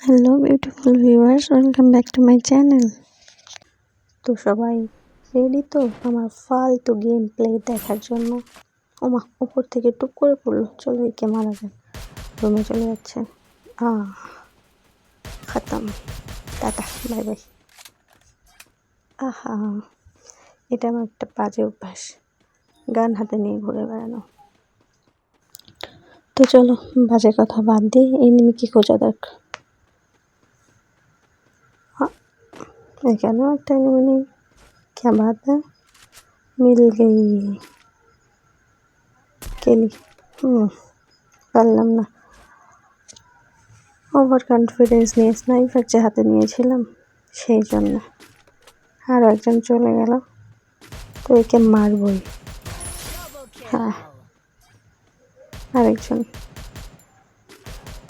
Hello beautiful viewers, welcome back to my channel. তো সবাই ready তো আমার ফালতু গেম প্লে দেখার জন্য? ওমা, উপর থেকে টুপ করে পড়লো। চলো একে মারা যাক। রুমে চলে যাচ্ছে। খতম, টাটা, বাই বাই। আহা, এটা আমার একটা বাজে অভ্যাস, গান হাতে নিয়ে ঘুরে বেড়ানো। তো চলো বাজে কথা বাদ দিয়ে এনিমিকে খোঁজা দেখ। এখানেও একটা এনিমি নেই, क्या बात है, मिल गई কেলি। পারলাম না, ওভার কনফিডেন্স নিয়ে স্নাইপার যে হাতে নিয়েছিলাম সেই জন্য। আরও একজন চলে গেল, তো একে মারবই। হ্যাঁ, আরেকজন,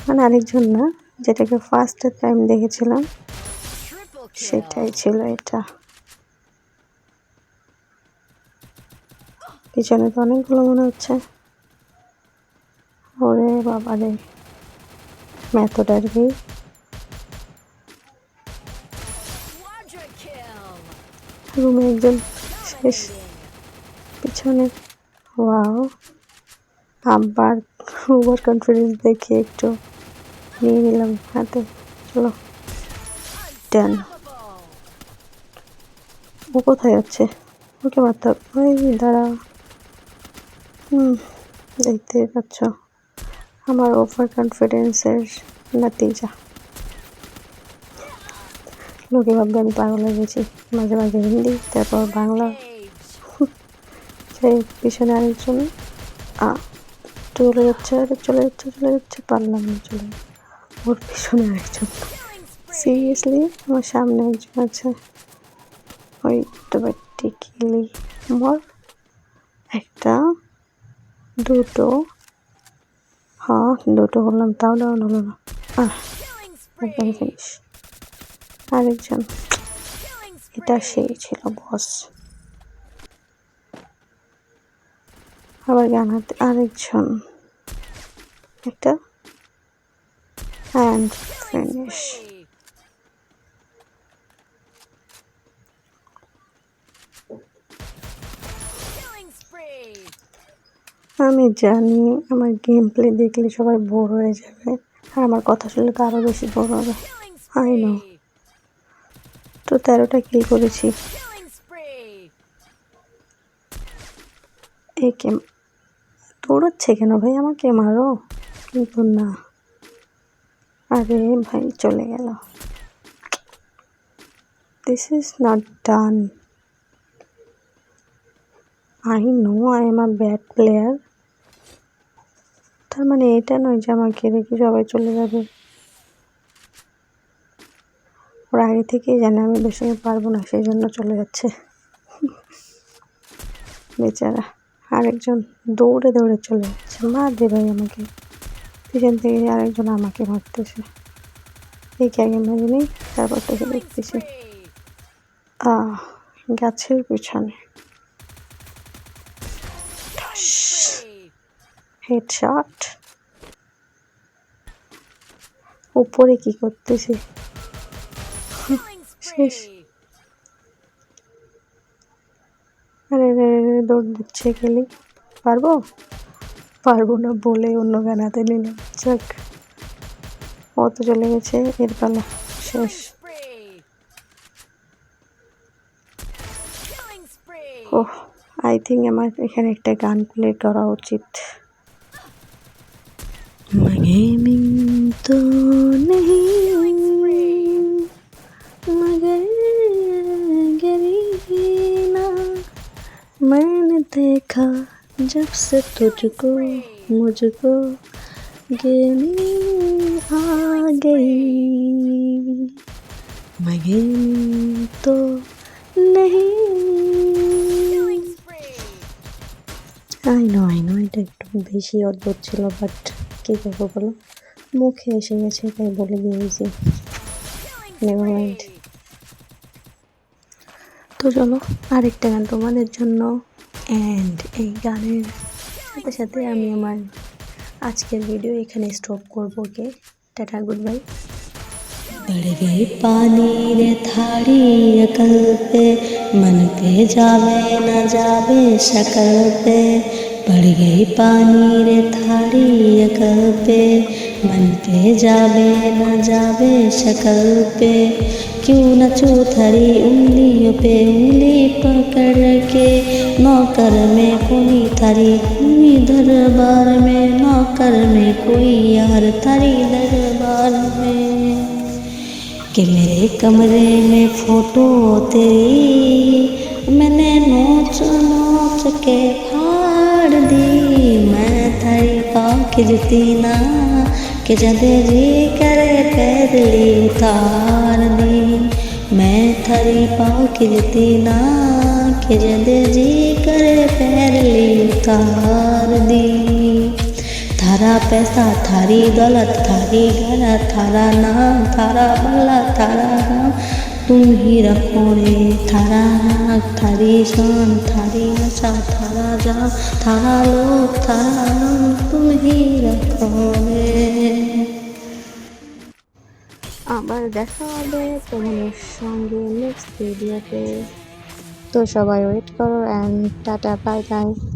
মানে আরেকজন না, যেটাকে ফার্স্ট টাইম দেখেছিলাম সেটাই ছিল এটা। পিছনে তো অনেকগুলো মনে হচ্ছে। ওরে বাবা রে, मैं तो डर गई। রুমে একজন শেষ, পিছনে। ওয়াও, আবার ওভার কনফিডেন্স দেখে একটু নিয়ে নিলাম হাতে। চলো ডান। ও কোথায় যাচ্ছে? ওকে মারতে হবে। ওই দাঁড়া। দেখতেই পাচ্ছ আমার ওভার কনফিডেন্সের নতিজা। লোকে ভাববে আমি পাগল হয়ে গেছি। মাঝে মাঝে হিন্দি, তারপর বাংলা। সেই পিছনে আরেকজন চলে যাচ্ছে, পারলাম না, চলে ওর পিছনে আরেকজন। সিরিয়াসলি আমার সামনে একজন আছে। ওই তো বাটি কিলি মর, একটা, দুটো, হ্যাঁ দুটো করলাম, তাও ডাউন হলো না। একদম ফিনিশ। আরেকজন, এটা সেই ছিল বস। আবার গান হাতে আরেকজন, একটা, অ্যান্ড ফিনিশ। আমি জানি আমার গেম প্লে দেখলে সবাই বোর হয়ে যাবে, আর আমার কথা শুনলে তো আরও বেশি বোর হবে। আই নো, তো 13টা কিল করেছি। একে দৌড়াচ্ছে কেন ভাই, আমাকে মারো। কিন্তু না, আরে ভাই চলে গেল। This is not done. I know I am a bad player. তার মানে এটা নয় যে আমাকে রেখে সবাই চলে যাবে। ওর আগে থেকেই জানে আমি ওদের সঙ্গে পারবো না, সেই জন্য চলে যাচ্ছে বেচারা। আরেকজন দৌড়ে দৌড়ে চলে যাচ্ছে, মার দে ভাই আমাকে। পিছন থেকে আরেকজন আমাকে মারতেছে। একে আগে মেরে নেই, তারপর তোকে দেখতেছি। গাছের পিছনে হেডশট। উপরে কি করতেছে, শেষ। আরে দৌড় দিচ্ছে গেলি। পারবো না বলে অন্য গান হাতে নিলাম। যাক, ও তো চলে গেছে, এর পালা শেষ। ওহ, আই থিঙ্ক আমার এখানে একটা গান প্লে করা উচিত। गेमिंग तो नहीं मगर गरीना, मैंने देखा जब से तुझको मुझको गेमिंग आ गई। मैं गेमिंग तो नहीं। আই নো এটা একটু বেশি অদ্ভুত ছিল, বাট কী করবো বলো, মুখে এসে গেছে তাই বলে দিয়েছি। Never mind. তো চলো আরেকটা গান তোমাদের জন্য, অ্যান্ড এই গানের সাথে সাথে আমি আমার আজকের ভিডিও এখানে স্টপ করবো। ওকে, টাটা, গুড বাই। बढ़ गई पानी रे थारी अकल पे, मन पे जावे न जावे शकल पे। बढ़ गई पानी रे थारी अकल पे, मन पे जावे न जावे शकल पे। क्यों न चौथरी उंगलियों पे उंगली पकड़ के, नौकर में कोई थारी हुई दरबार में, नौकर में कोई यार थारी दरबार में। कि मेरे कमरे में फोटो तेरी मैंने नोच नोच के फाड़ दी। मैं थारी पाँव खिंचती ना कि जदे जी करे पैदली उतार दी। मैं थारी पाँव खिंचती ना कि जदे जी करे पैदली उतार दी। थारा पैसा थारी दौलत थारी घर, थारा नाम थारा बंगला थारा गाँव तुम ही रखो रे। थारा नाक थारी शान थारी नशा थारा जान, थारा लोग थारा नाम तुम ही रखो रे। আবার দেখা হবে তোমাদের সঙ্গে নেক্সট ভিডিওতে। তো সবাই ওয়েট করো অ্যান্ড টাটা বাই বাই।